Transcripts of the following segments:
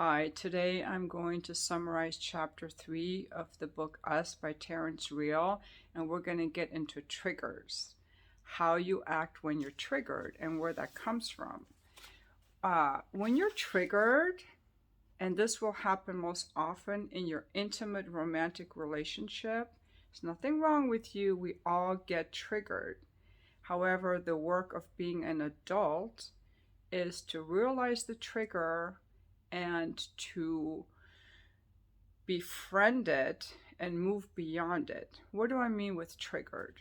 Hi, today I'm going to summarize chapter 3 of the book Us by Terrence Real, and we're going to get into triggers, how you act when you're triggered and where that comes from. When you're triggered, and this will happen most often in your intimate romantic relationship, there's nothing wrong with you, we all get triggered. However, the work of being an adult is to realize the trigger and to befriend it and move beyond it. What do I mean with triggered?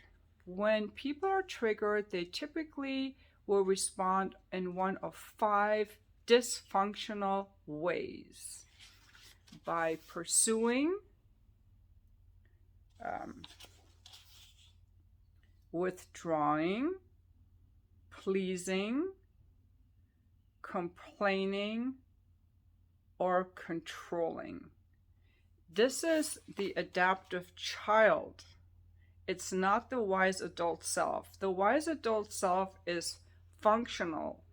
When people are triggered, they typically will respond in one of 5 dysfunctional ways: by pursuing, withdrawing, pleasing, complaining, or controlling. This is the adaptive child. It's not the wise adult self. The wise adult self is functional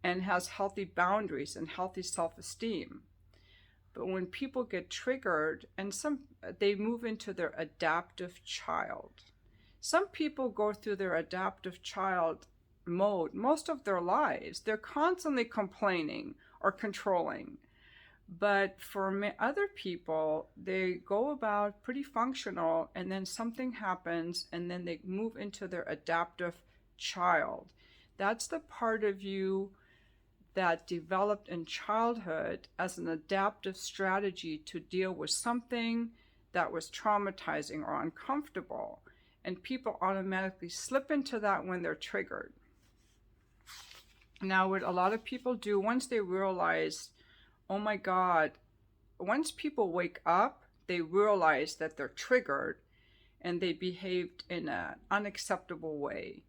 and has healthy boundaries and healthy self-esteem. But when people get triggered, and they move into their adaptive child. Some people go through their adaptive child mode most of their lives. They're constantly complaining or controlling. But for other people, they go about pretty functional, and then something happens, and then they move into their adaptive child. That's the part of you that developed in childhood as an adaptive strategy to deal with something that was traumatizing or uncomfortable. And people automatically slip into that when they're triggered. Now, what a lot of people do once they realize, oh my God, once people wake up, they realize that they're triggered and they behaved in an unacceptable way.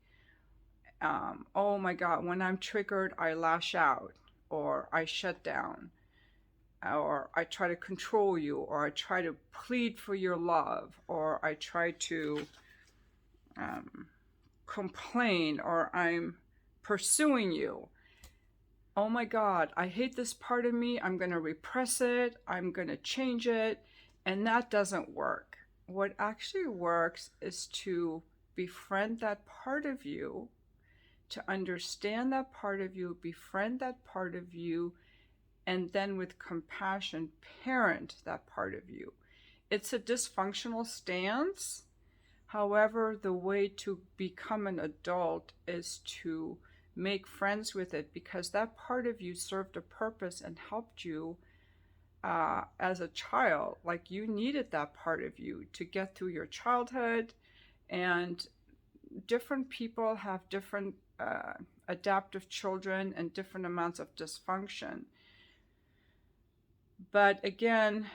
Oh my God, when I'm triggered, I lash out, or I shut down, or I try to control you, or I try to plead for your love, or I try to complain, or I'm pursuing you. Oh my God, I hate this part of me. I'm going to repress it. I'm going to change it. And that doesn't work. What actually works is to befriend that part of you, to understand that part of you, befriend that part of you, and then with compassion, parent that part of you. It's a dysfunctional stance. However, the way to become an adult is to make friends with it, because that part of you served a purpose and helped you as a child. Like, you needed that part of you to get through your childhood, and different people have different adaptive children and different amounts of dysfunction. But again,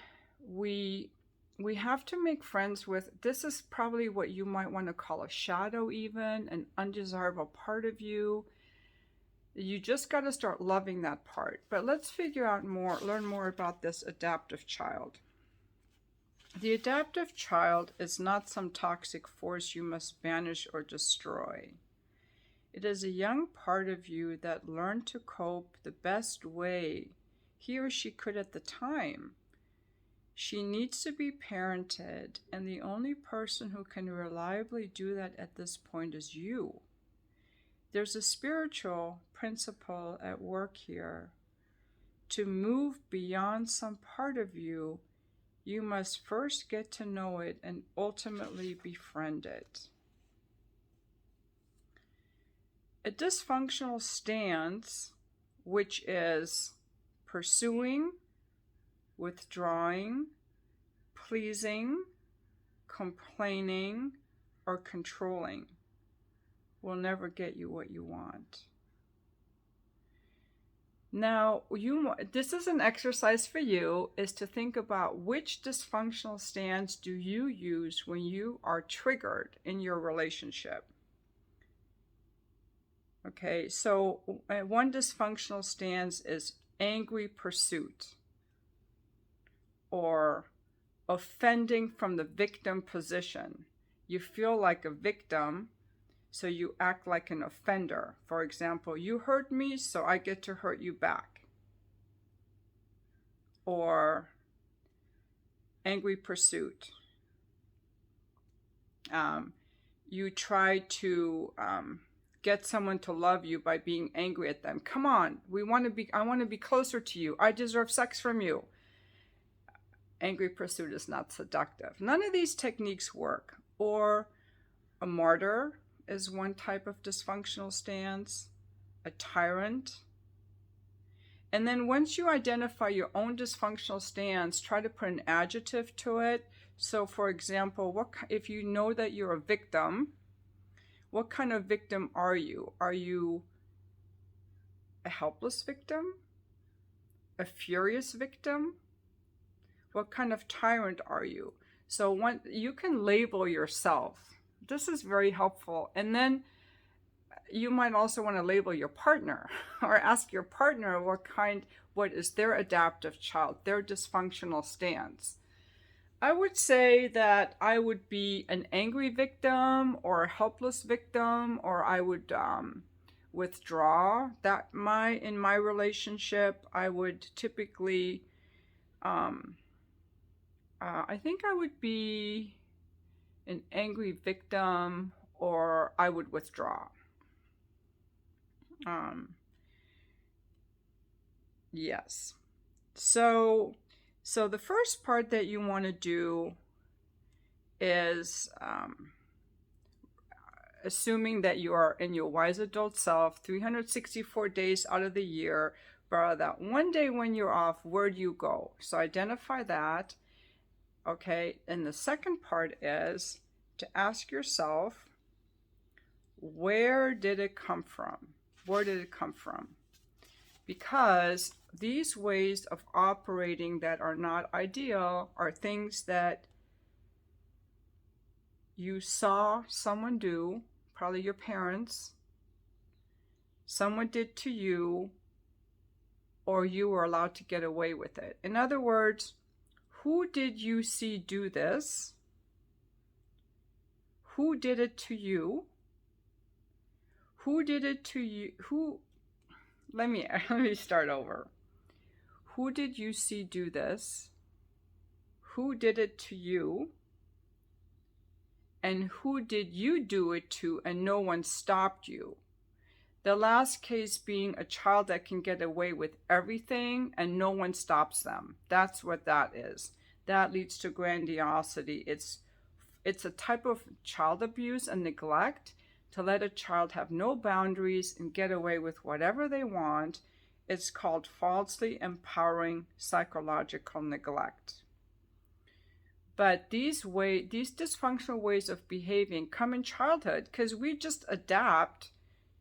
we have to make friends with, this is probably what you might want to call a shadow, even an undesirable part of you. You just got to start loving that part. But let's learn more about this adaptive child. The adaptive child is not some toxic force you must banish or destroy. It is a young part of you that learned to cope the best way he or she could at the time. She needs to be parented, and the only person who can reliably do that at this point is you. There's a spiritual principle at work here. To move beyond some part of you, you must first get to know it and ultimately befriend it. A dysfunctional stance, which is pursuing, withdrawing, pleasing, complaining, or controlling, will never get you what you want. Now, this is an exercise for you, is to think about which dysfunctional stance do you use when you are triggered in your relationship. Okay, so one dysfunctional stance is angry pursuit, or offending from the victim position. You feel like a victim, so you act like an offender. For example, you hurt me, so I get to hurt you back. or angry pursuit. You try to get someone to love you by being angry at them. Come on, I want to be closer to you. I deserve sex from you. Angry pursuit is not seductive. None of these techniques work. Or a martyr is one type of dysfunctional stance, a tyrant. And then once you identify your own dysfunctional stance, try to put an adjective to it. So for example, if you know that you're a victim, what kind of victim are you? Are you a helpless victim? A furious victim? What kind of tyrant are you? So you can label yourself. This is very helpful. And then you might also want to label your partner or ask your partner what is their adaptive child, their dysfunctional stance. I would say that I would be an angry victim or a helpless victim, or I would withdraw. In my relationship, I would typically, I think I would be an angry victim, or I would withdraw. Yes. So the first part that you want to do is assuming that you are in your wise adult self 364 days out of the year, but that one day when you're off, where do you go? So identify that. Okay. And the second part is to ask yourself, where did it come from? Where did it come from? Because these ways of operating that are not ideal are things that you saw someone do, probably your parents, someone did to you, or you were allowed to get away with it. In other words, who did you see do this? Who did it to you? Who did it to you? Let me start over. Who did you see do this? Who did it to you? And who did you do it to and no one stopped you? The last case being a child that can get away with everything and no one stops them. That's what that is. That leads to grandiosity. It's a type of child abuse and neglect to let a child have no boundaries and get away with whatever they want. It's called falsely empowering psychological neglect. But these dysfunctional ways of behaving come in childhood because we just adapt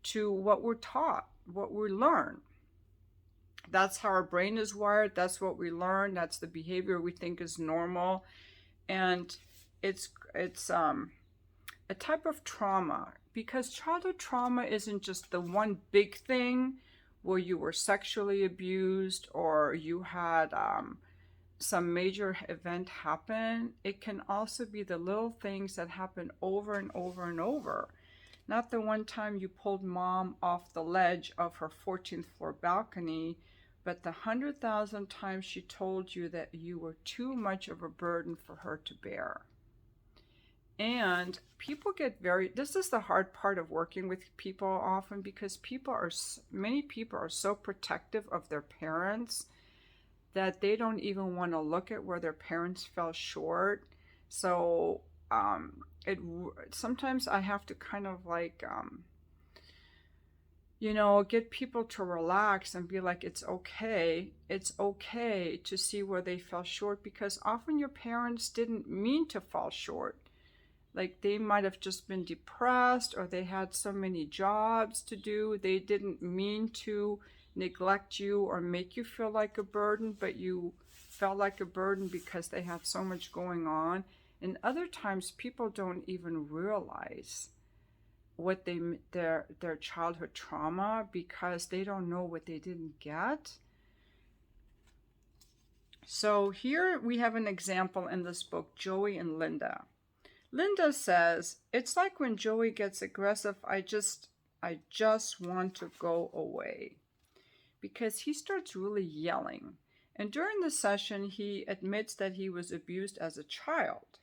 to what we're taught, what we learn. That's how our brain is wired. That's what we learn. That's the behavior we think is normal. And it's a type of trauma, because childhood trauma isn't just the one big thing where you were sexually abused or you had some major event happen. It can also be the little things that happen over and over and over. Not the one time you pulled mom off the ledge of her 14th floor balcony, but the 100,000 times she told you that you were too much of a burden for her to bear. And people get this is the hard part of working with people often, because many people are so protective of their parents that they don't even want to look at where their parents fell short. So sometimes I have to kind of get people to relax and be like, it's okay to see where they fell short, because often your parents didn't mean to fall short. Like, they might have just been depressed, or they had so many jobs to do. They didn't mean to neglect you or make you feel like a burden, but you felt like a burden because they had so much going on. And other times people don't even realize what their childhood trauma, because they don't know what they didn't get. So here we have an example in this book, Joey and Linda. Linda says, it's like when Joey gets aggressive, I just want to go away, because he starts really yelling. And during the session, he admits that he was abused as a child,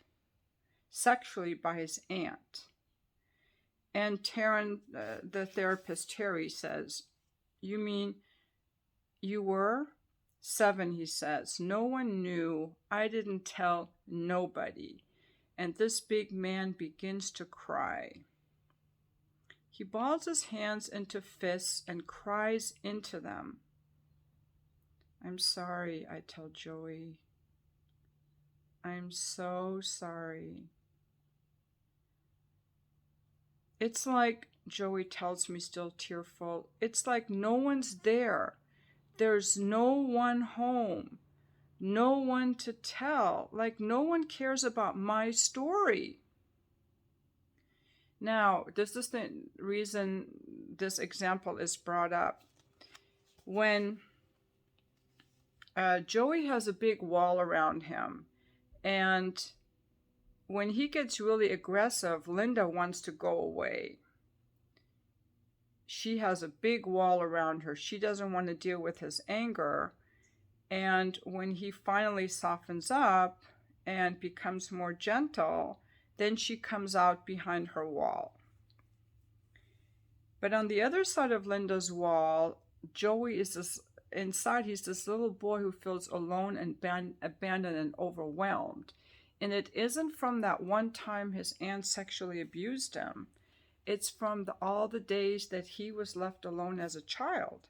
sexually by his aunt. And the therapist Terry says, "You mean you were?" 7, he says. "No one knew. I didn't tell nobody." And this big man begins to cry. He balls his hands into fists and cries into them. "I'm sorry," I tell Joey. "I'm so sorry." It's like, Joey tells me, still tearful, it's like no one's there. There's no one home. No one to tell. Like no one cares about my story. Now, this is the reason this example is brought up. When Joey has a big wall around him, and when he gets really aggressive, Linda wants to go away. She has a big wall around her. She doesn't want to deal with his anger. And when he finally softens up and becomes more gentle, then she comes out behind her wall. But on the other side of Linda's wall, Joey is this, inside, he's this little boy who feels alone and abandoned and overwhelmed. And it isn't from that one time his aunt sexually abused him. It's from all the days that he was left alone as a child.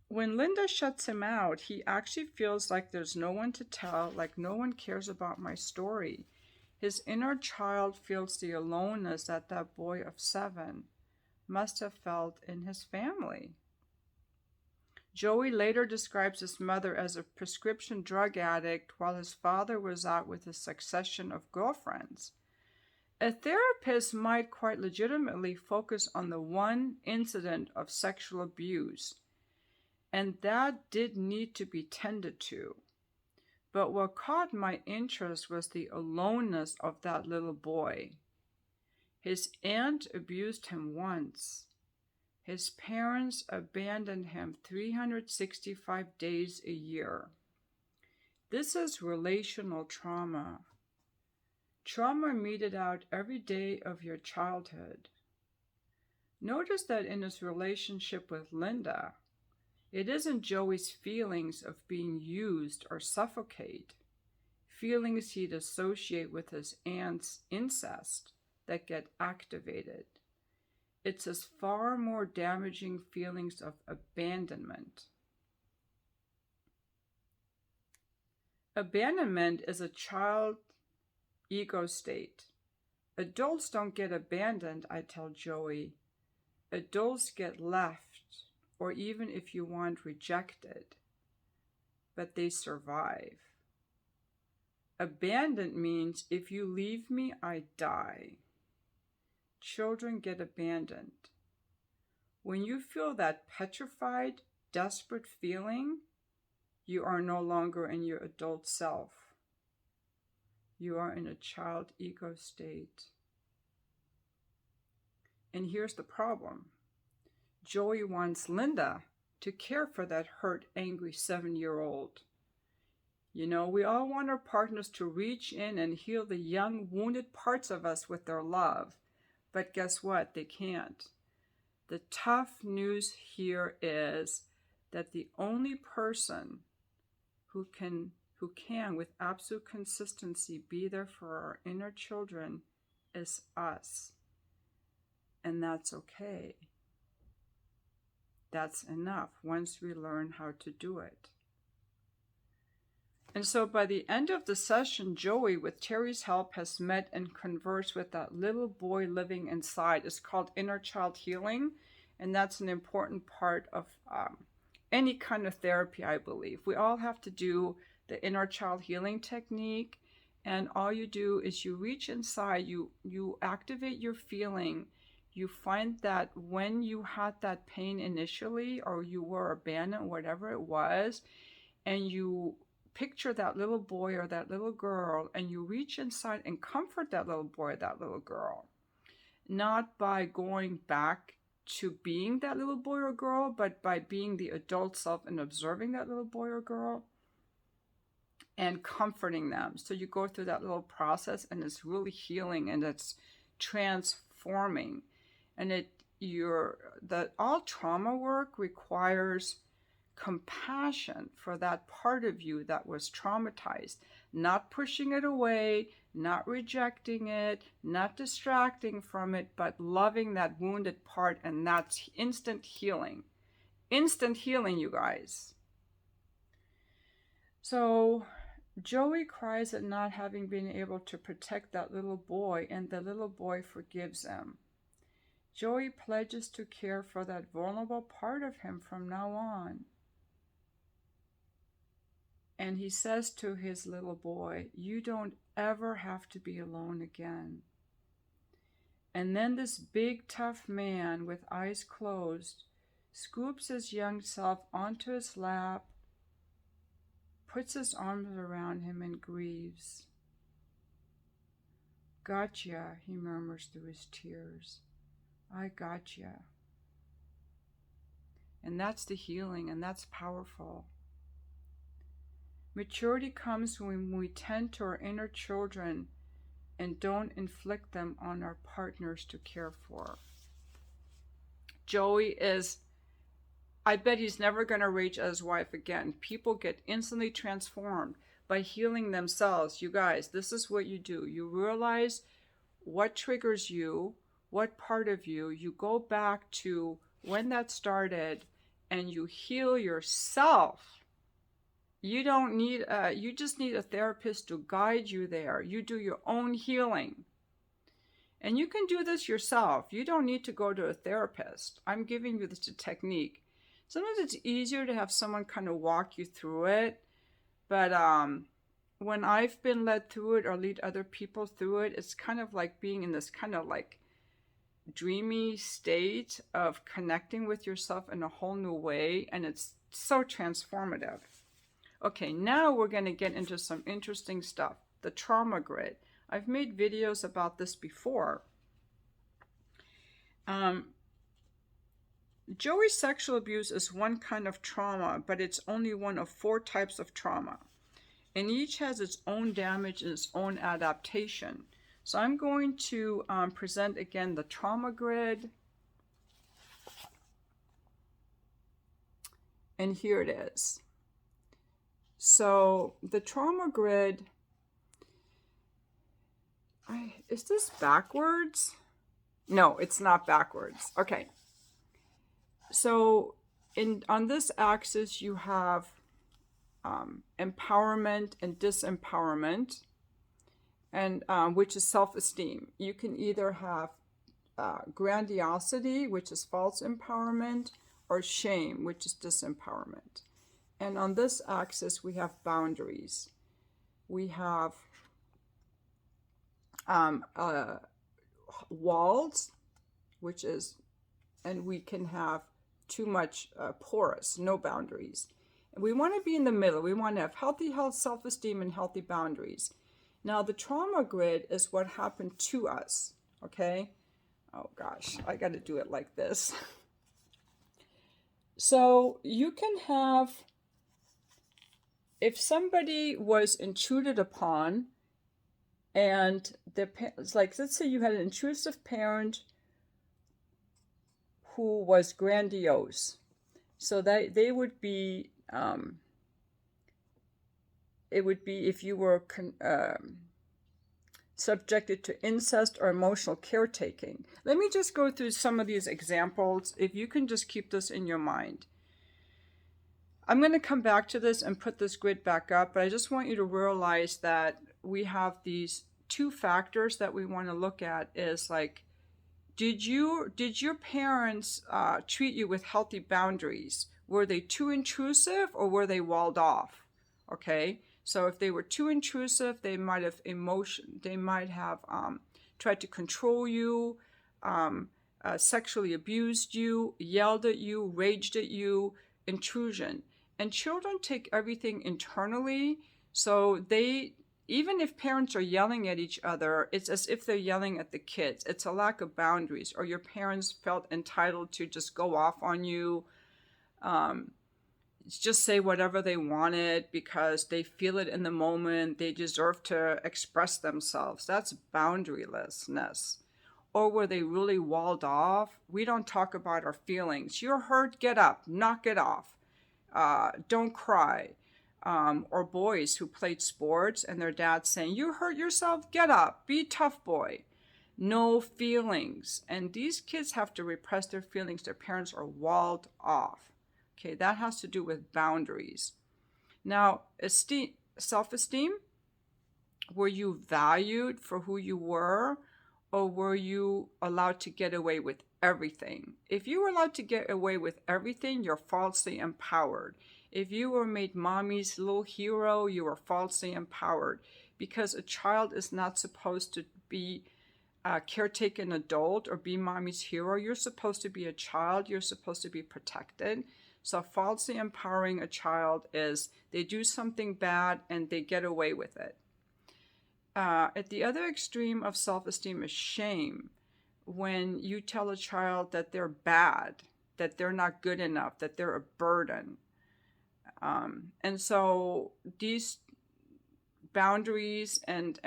When Linda shuts him out, he actually feels like there's no one to tell, like no one cares about my story. His inner child feels the aloneness that that boy of 7 must have felt in his family. Joey later describes his mother as a prescription drug addict while his father was out with a succession of girlfriends. A therapist might quite legitimately focus on the one incident of sexual abuse, and that did need to be tended to. But what caught my interest was the aloneness of that little boy. His aunt abused him once. His parents abandoned him 365 days a year. This is relational trauma. Trauma meted out every day of your childhood. Notice that in his relationship with Linda, it isn't Joey's feelings of being used or suffocate, feelings he'd associate with his aunt's incest, that get activated. It's his far more damaging feelings of abandonment. Abandonment is a child ego state. Adults don't get abandoned, I tell Joey. Adults get left, or even if you want, rejected, but they survive. Abandoned means if you leave me, I die. Children get abandoned. When you feel that petrified, desperate feeling, you are no longer in your adult self. You are in a child ego state. And here's the problem. Joey wants Linda to care for that hurt, angry 7-year-old. You know, we all want our partners to reach in and heal the young, wounded parts of us with their love. But guess what? They can't. The tough news here is that the only person who can with absolute consistency be there for our inner children is us. And that's okay. That's enough once we learn how to do it. And so by the end of the session, Joey, with Terry's help, has met and conversed with that little boy living inside. It's called inner child healing, and that's an important part of any kind of therapy, I believe. We all have to do the inner child healing technique, and all you do is you reach inside, you activate your feeling. You find that when you had that pain initially, or you were abandoned, whatever it was, and you picture that little boy or that little girl, and you reach inside and comfort that little boy or that little girl, not by going back to being that little boy or girl, but by being the adult self and observing that little boy or girl and comforting them. So you go through that little process, and it's really healing, and it's transforming. And all trauma work requires compassion for that part of you that was traumatized, not pushing it away, not rejecting it, not distracting from it, but loving that wounded part. And that's instant healing. Instant healing, you guys. So Joey cries at not having been able to protect that little boy, and the little boy forgives him. Joey pledges to care for that vulnerable part of him from now on. And he says to his little boy, "You don't ever have to be alone again." And then this big, tough man with eyes closed scoops his young self onto his lap, puts his arms around him, and grieves. "Gotcha," he murmurs through his tears. "I gotcha." And that's the healing, and that's powerful. Maturity comes when we tend to our inner children and don't inflict them on our partners to care for. Joey I bet he's never going to rage at his wife again. People get instantly transformed by healing themselves. You guys, this is what you do. You realize what triggers you, what part of you. You go back to when that started, and you heal yourself. You don't need, you just need a therapist to guide you there. You do your own healing. And you can do this yourself. You don't need to go to a therapist. I'm giving you this technique. Sometimes it's easier to have someone kind of walk you through it. But when I've been led through it or lead other people through it, it's kind of like being in this kind of like dreamy state of connecting with yourself in a whole new way. And it's so transformative. Okay, now we're going to get into some interesting stuff. The trauma grid. I've made videos about this before. Joey's sexual abuse is one kind of trauma, but it's only one of 4 types of trauma. And each has its own damage and its own adaptation. So I'm going to present again the trauma grid. And here it is. So the trauma grid, is this backwards? No, it's not backwards. Okay. So on this axis, you have empowerment and disempowerment, and which is self-esteem. You can either have grandiosity, which is false empowerment, or shame, which is disempowerment. And on this axis, we have boundaries. We have walls, which is, and we can have too much porous, no boundaries. And we want to be in the middle. We want to have healthy self-esteem and healthy boundaries. Now, the trauma grid is what happened to us, okay? Oh gosh, I got to do it like this. So you can have, if somebody was intruded upon, and it's like, let's say you had an intrusive parent who was grandiose. So that they would be, it would be if you were subjected to incest or emotional caretaking. Let me just go through some of these examples. If you can just keep this in your mind. I'm going to come back to this and put this grid back up, but I just want you to realize that we have these 2 factors that we want to look at is like, did your parents treat you with healthy boundaries? Were they too intrusive or were they walled off? Okay, so if they were too intrusive, they might have tried to control you, sexually abused you, yelled at you, raged at you, intrusion. And children take everything internally, so they even if parents are yelling at each other, it's as if they're yelling at the kids. It's a lack of boundaries, or your parents felt entitled to just go off on you, just say whatever they wanted because they feel it in the moment. They deserve to express themselves. That's boundarylessness. Or were they really walled off? We don't talk about our feelings. You're hurt, get up, knock it off. Don't cry. Or boys who played sports and their dad saying, you hurt yourself, get up, be a tough boy. No feelings. And these kids have to repress their feelings. Their parents are walled off. Okay, that has to do with boundaries. Now, self-esteem, were you valued for who you were, or were you allowed to get away with everything? If you were allowed to get away with everything, you're falsely empowered. If you were made mommy's little hero, you were falsely empowered, because a child is not supposed to be a caretaking adult or be mommy's hero. You're supposed to be a child. You're supposed to be protected. So falsely empowering a child is they do something bad and they get away with it. At the other extreme of self-esteem is shame. When you tell a child that they're bad, that they're not good enough, that they're a burden. And so these boundaries and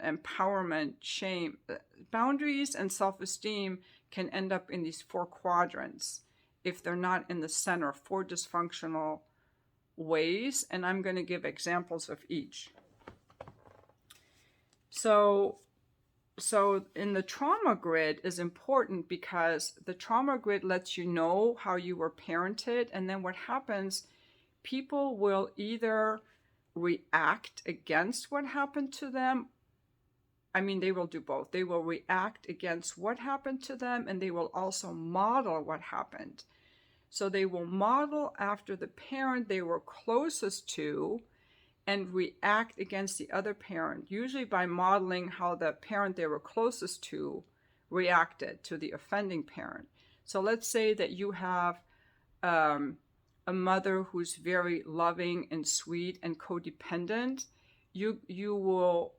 empowerment, shame, boundaries and self-esteem can end up in these 4 quadrants if they're not in the center, 4 dysfunctional ways. And I'm going to give examples of each. So in the trauma grid is important because the trauma grid lets you know how you were parented. And then what happens, people will either react against what happened to them. I mean, they will do both. They will react against what happened to them, and they will also model what happened. So they will model after the parent they were closest to and react against the other parent, usually by modeling how the parent they were closest to reacted to the offending parent. So let's say that you have a mother who's very loving and sweet and codependent. You will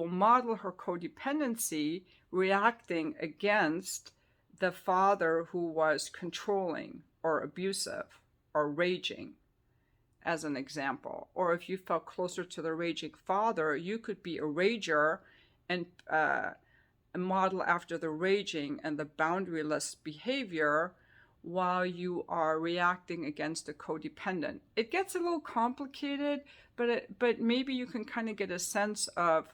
model her codependency reacting against the father who was controlling or abusive or raging, as an example. Or if you felt closer to the raging father, you could be a rager and model after the raging and the boundaryless behavior while you are reacting against the codependent. It gets a little complicated, but maybe you can kind of get a sense of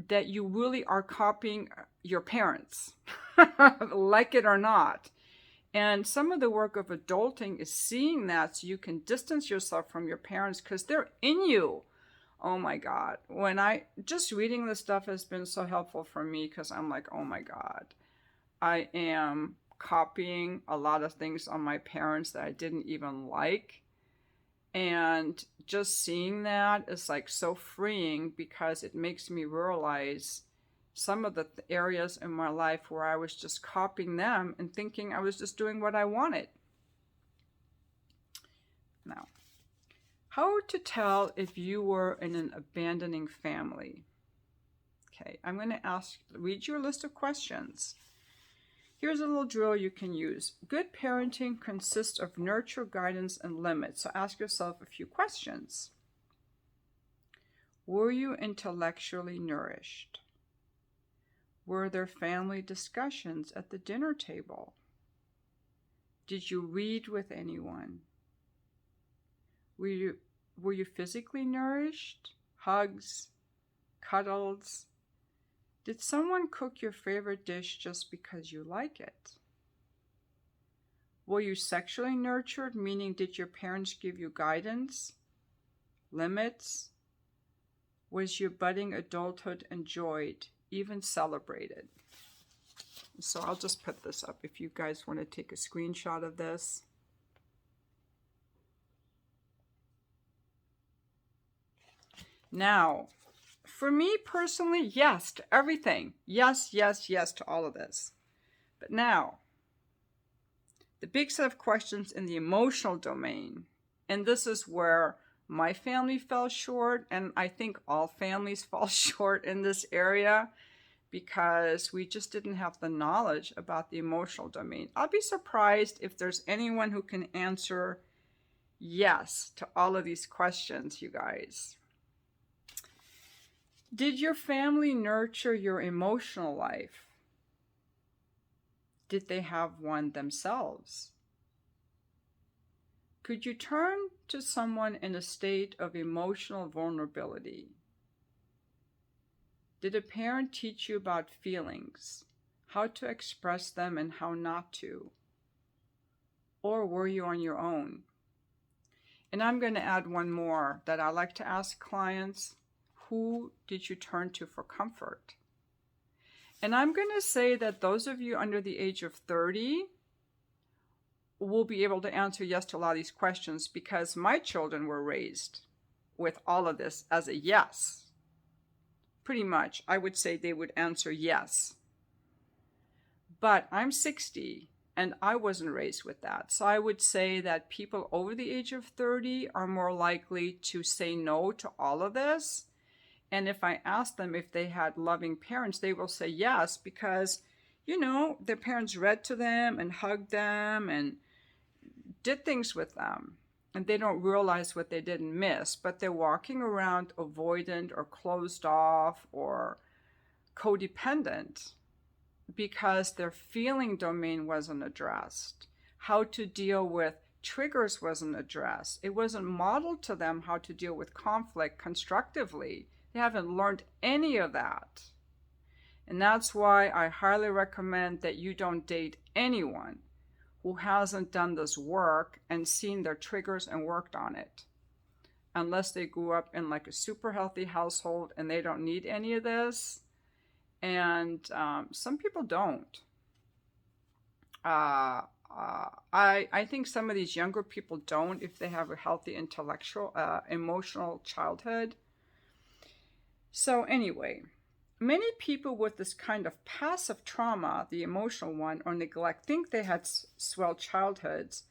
that you really are copying your parents, like it or not. And some of the work of adulting is seeing that so you can distance yourself from your parents because they're in you. Oh my God. Just reading this stuff has been so helpful for me because I'm like, oh my God, I am copying a lot of things on my parents that I didn't even like. And just seeing that is like so freeing because it makes me realize some of the areas in my life where I was just copying them and thinking I was just doing what I wanted. Now, how to tell if you were in an abandoning family? Okay, I'm going to read you a list of questions. Here's a little drill you can use. Good parenting consists of nurture, guidance, and limits. So ask yourself a few questions. Were you intellectually nourished? Were there family discussions at the dinner table? Did you read with anyone? Were you physically nourished? Hugs? Cuddles? Did someone cook your favorite dish just because you like it? Were you sexually nurtured, meaning did your parents give you guidance, limits? Was your budding adulthood enjoyed, even celebrated? So I'll just put this up if you guys want to take a screenshot of this. Now, for me personally, yes to everything. Yes, yes, yes to all of this. But now, the big set of questions in the emotional domain, and this is where my family fell short, and I think all families fall short in this area because we just didn't have the knowledge about the emotional domain. I'll be surprised if there's anyone who can answer yes to all of these questions, you guys. Did your family nurture your emotional life? Did they have one themselves? Could you turn to someone in a state of emotional vulnerability? Did a parent teach you about feelings, how to express them and how not to? Or were you on your own? And I'm going to add one more that I like to ask clients. Who did you turn to for comfort? And I'm going to say that those of you under the age of 30 will be able to answer yes to a lot of these questions because my children were raised with all of this as a yes. Pretty much, I would say they would answer yes. But I'm 60 and I wasn't raised with that. So I would say that people over the age of 30 are more likely to say no to all of this. And if I ask them if they had loving parents, they will say yes because, their parents read to them and hugged them and did things with them. And they don't realize what they didn't miss, but they're walking around avoidant or closed off or codependent because their feeling domain wasn't addressed. How to deal with triggers wasn't addressed. It wasn't modeled to them how to deal with conflict constructively. They haven't learned any of that. And that's why I highly recommend that you don't date anyone who hasn't done this work and seen their triggers and worked on it. Unless they grew up in like a super healthy household and they don't need any of this. And some people don't. I think some of these younger people don't if they have a healthy intellectual, emotional childhood. So anyway, many people with this kind of passive trauma, the emotional one, or neglect, think they had swell childhoods,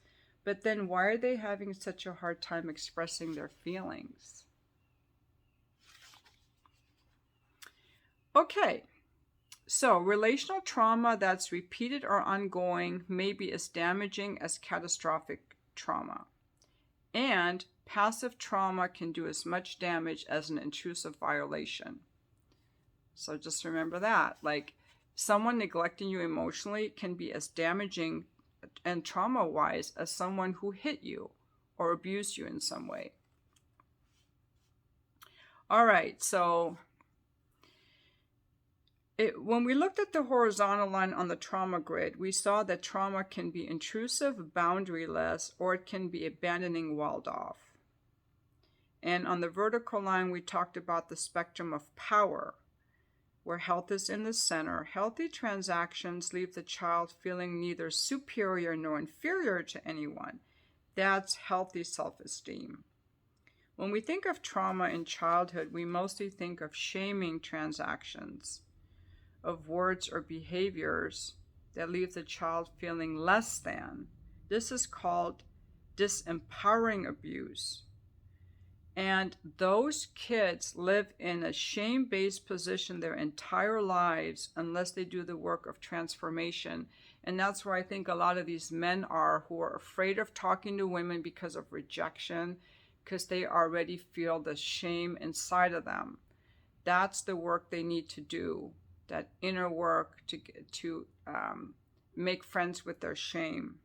but then why are they having such a hard time expressing their feelings? Okay, so relational trauma that's repeated or ongoing may be as damaging as catastrophic trauma. And passive trauma can do as much damage as an intrusive violation. So just remember that. Like, someone neglecting you emotionally can be as damaging and trauma-wise as someone who hit you or abused you in some way. All right, so when we looked at the horizontal line on the trauma grid, we saw that trauma can be intrusive, boundaryless, or it can be abandoning, walled off. And on the vertical line, we talked about the spectrum of power, where health is in the center. Healthy transactions leave the child feeling neither superior nor inferior to anyone. That's healthy self-esteem. When we think of trauma in childhood, we mostly think of shaming transactions, of words or behaviors that leave the child feeling less than. This is called disempowering abuse. And those kids live in a shame-based position their entire lives unless they do the work of transformation. And that's where I think a lot of these men are, who are afraid of talking to women because of rejection, because they already feel the shame inside of them. That's the work they need to do, that inner work to make friends with their shame.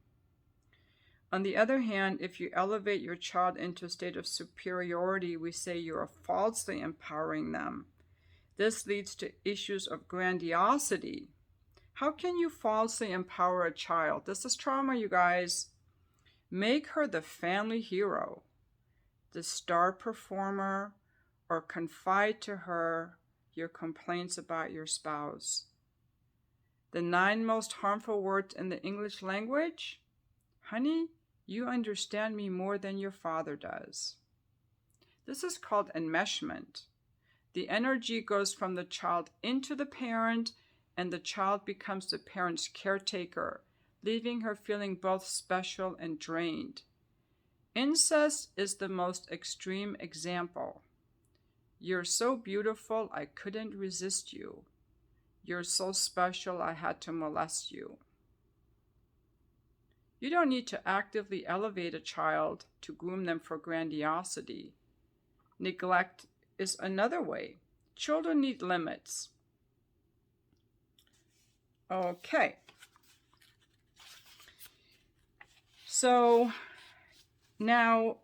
On the other hand, if you elevate your child into a state of superiority, we say you are falsely empowering them. This leads to issues of grandiosity. How can you falsely empower a child? This is trauma, you guys. Make her the family hero, the star performer, or confide to her your complaints about your spouse. The 9 most harmful words in the English language? Honey, you understand me more than your father does. This is called enmeshment. The energy goes from the child into the parent, and the child becomes the parent's caretaker, leaving her feeling both special and drained. Incest is the most extreme example. You're so beautiful, I couldn't resist you. You're so special, I had to molest you. You don't need to actively elevate a child to groom them for grandiosity. Neglect is another way. Children need limits. Okay. So now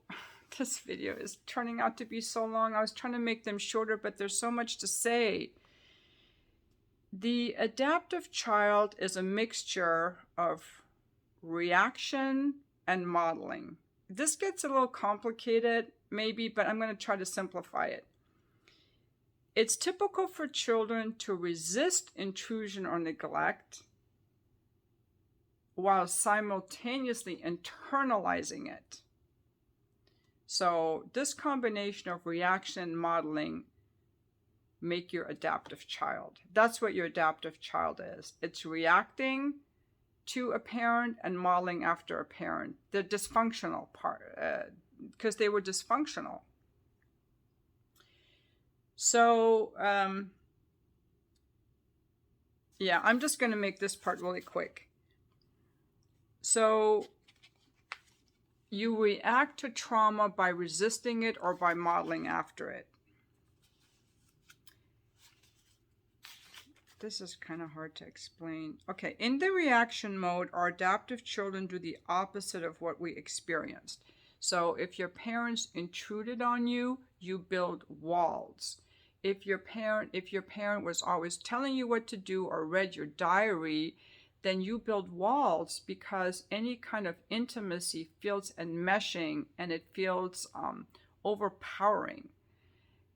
this video is turning out to be so long. I was trying to make them shorter, but there's so much to say. The adaptive child is a mixture of reaction and modeling. This gets a little complicated, maybe, but I'm going to try to simplify it. It's typical for children to resist intrusion or neglect while simultaneously internalizing it. So this combination of reaction and modeling make your adaptive child. That's what your adaptive child is. It's reacting to a parent and modeling after a parent. The dysfunctional part, because they were dysfunctional. So, yeah, I'm just going to make this part really quick. So, you react to trauma by resisting it or by modeling after it. This is kind of hard to explain. Okay, in the reaction mode, our adaptive children do the opposite of what we experienced. So if your parents intruded on you, you build walls. If your parent was always telling you what to do or read your diary, then you build walls because any kind of intimacy feels enmeshing and it feels overpowering.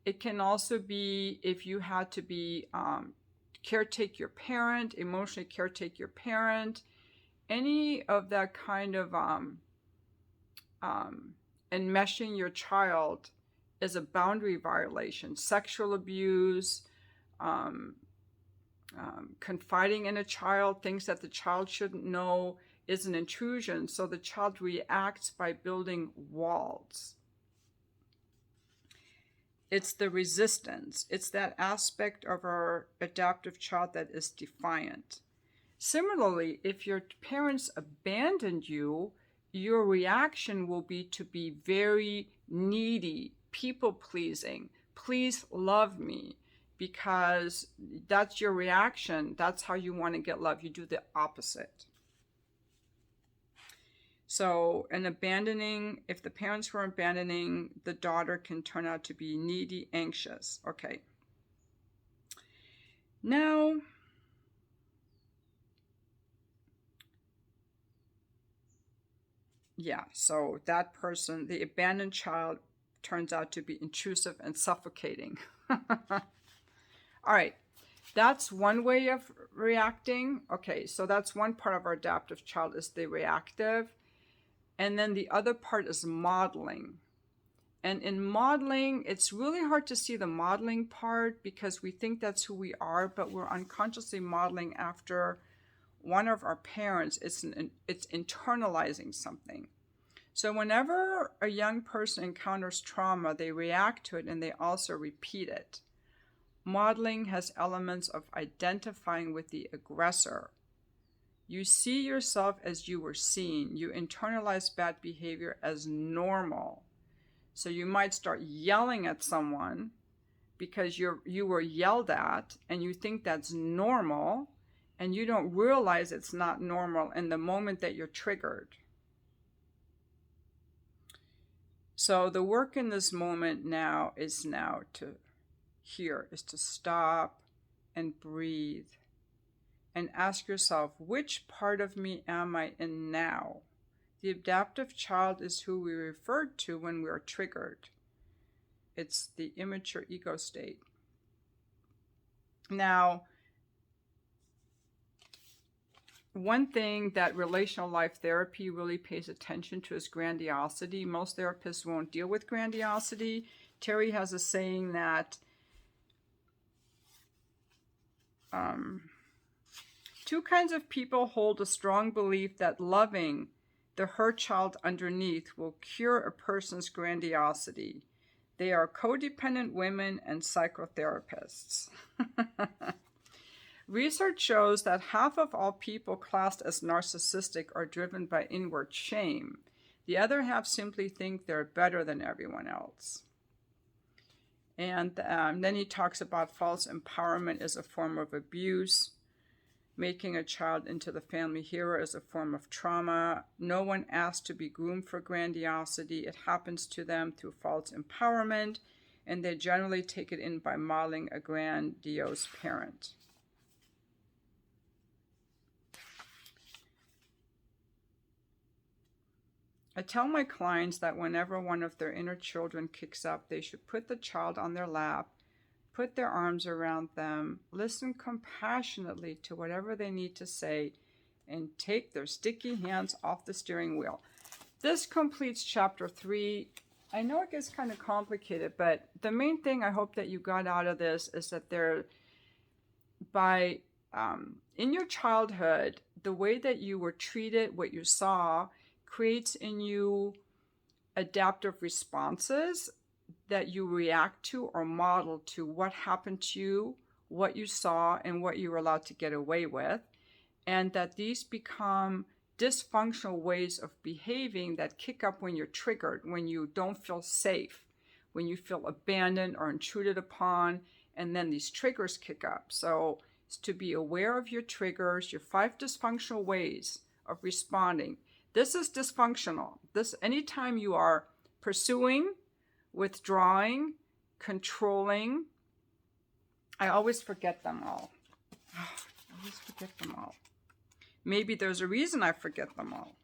It can also be if you had to be caretake your parent, emotionally caretake your parent, any of that kind of enmeshing your child is a boundary violation. Sexual abuse, confiding in a child, things that the child shouldn't know is an intrusion. So the child reacts by building walls. It's the resistance. It's that aspect of our adaptive child that is defiant. Similarly, if your parents abandoned you, your reaction will be to be very needy, people-pleasing. Please love me, because that's your reaction. That's how you want to get love. You do the opposite. So if the parents were abandoning, the daughter can turn out to be needy, anxious. Okay. Now, yeah, so that person, the abandoned child, turns out to be intrusive and suffocating. All right. That's one way of reacting. Okay, so that's one part of our adaptive child is the reactive. And then the other part is modeling. And in modeling, it's really hard to see the modeling part because we think that's who we are, but we're unconsciously modeling after one of our parents. It's internalizing something. So whenever a young person encounters trauma, they react to it and they also repeat it. Modeling has elements of identifying with the aggressor. You see yourself as you were seen. You internalize bad behavior as normal. So you might start yelling at someone because you were yelled at and you think that's normal, and you don't realize it's not normal in the moment that you're triggered. So the work in this moment is to stop and breathe. And ask yourself, which part of me am I in now? The adaptive child is who we referred to when we are triggered. It's the immature ego state. Now, one thing that relational life therapy really pays attention to is grandiosity. Most therapists won't deal with grandiosity. Terry has a saying that two kinds of people hold a strong belief that loving The her child underneath will cure a person's grandiosity. They are codependent women and psychotherapists. Research shows that half of all people classed as narcissistic are driven by inward shame. The other half simply think they're better than everyone else. And then he talks about false empowerment as a form of abuse. Making a child into the family hero is a form of trauma. No one asked to be groomed for grandiosity. It happens to them through false empowerment, and they generally take it in by modeling a grandiose parent. I tell my clients that whenever one of their inner children kicks up, they should put the child on their lap, put their arms around them, listen compassionately to whatever they need to say, and take their sticky hands off the steering wheel. This completes chapter 3. I know it gets kind of complicated, but the main thing I hope that you got out of this is that in your childhood, the way that you were treated, what you saw, creates in you adaptive responses that you react to or model to what happened to you, what you saw, and what you were allowed to get away with, and that these become dysfunctional ways of behaving that kick up when you're triggered, when you don't feel safe, when you feel abandoned or intruded upon, and then these triggers kick up. So it's to be aware of your triggers, your 5 dysfunctional ways of responding. This is dysfunctional. Anytime you are pursuing, withdrawing, controlling, I always forget them all. I always forget them all. Maybe there's a reason I forget them all.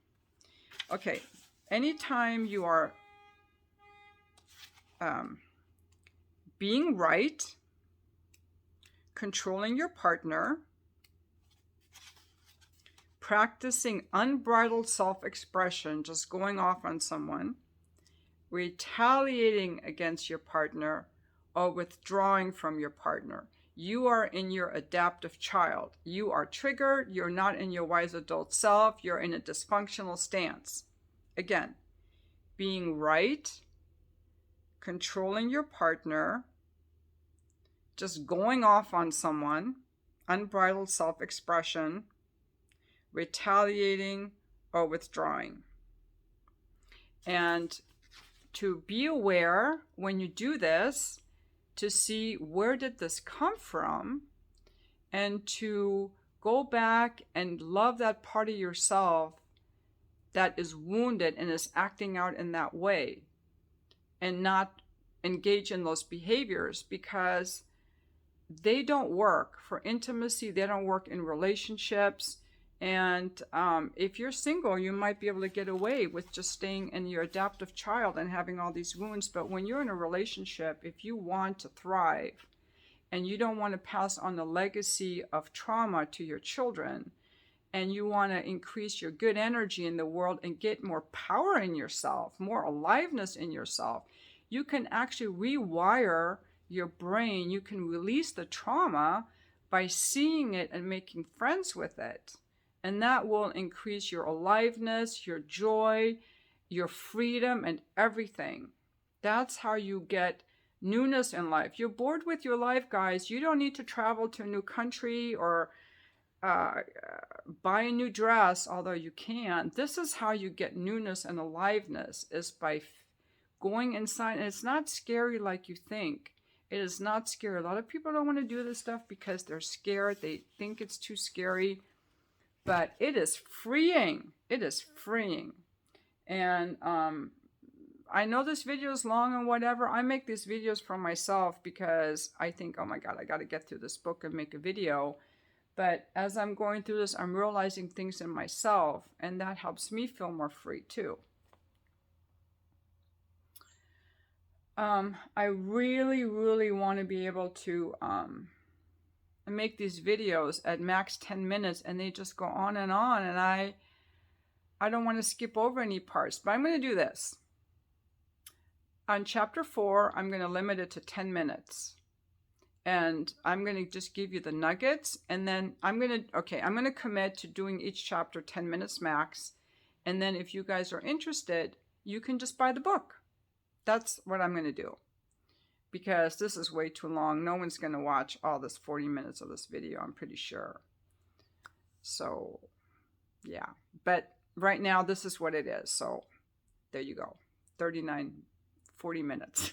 Okay, anytime you are being right, controlling your partner, practicing unbridled self-expression, just going off on someone, retaliating against your partner, or withdrawing from your partner, you are in your adaptive child. You are triggered. You're not in your wise adult self. You're in a dysfunctional stance. Again, being right, controlling your partner, just going off on someone, unbridled self-expression, retaliating, or withdrawing. And to be aware when you do this, to see where did this come from, and to go back and love that part of yourself that is wounded and is acting out in that way, and not engage in those behaviors, because they don't work for intimacy. They don't work in relationships. And if you're single, you might be able to get away with just staying in your adaptive child and having all these wounds. But when you're in a relationship, if you want to thrive and you don't want to pass on the legacy of trauma to your children, and you want to increase your good energy in the world and get more power in yourself, more aliveness in yourself, you can actually rewire your brain. You can release the trauma by seeing it and making friends with it. And that will increase your aliveness, your joy, your freedom, and everything. That's how you get newness in life. You're bored with your life, guys. You don't need to travel to a new country or buy a new dress, although you can. This is how you get newness and aliveness, is by going inside. And it's not scary like you think. It is not scary. A lot of people don't want to do this stuff because they're scared. They think it's too scary. But it is freeing. It is freeing. And I know this video is long and whatever. I make these videos for myself because I think, oh my God, I got to get through this book and make a video. But as I'm going through this, I'm realizing things in myself, and that helps me feel more free too. I really, really want to be able to make these videos at max 10 minutes, and they just go on, and I don't want to skip over any parts, but I'm going to do this. On chapter 4, I'm going to limit it to 10 minutes. And I'm going to just give you the nuggets, and then I'm going to commit to doing each chapter 10 minutes max. And then if you guys are interested, you can just buy the book. That's what I'm going to do, because this is way too long. No one's going to watch all this 40 minutes of this video, I'm pretty sure. So yeah, but right now this is what it is. So there you go, 40 minutes.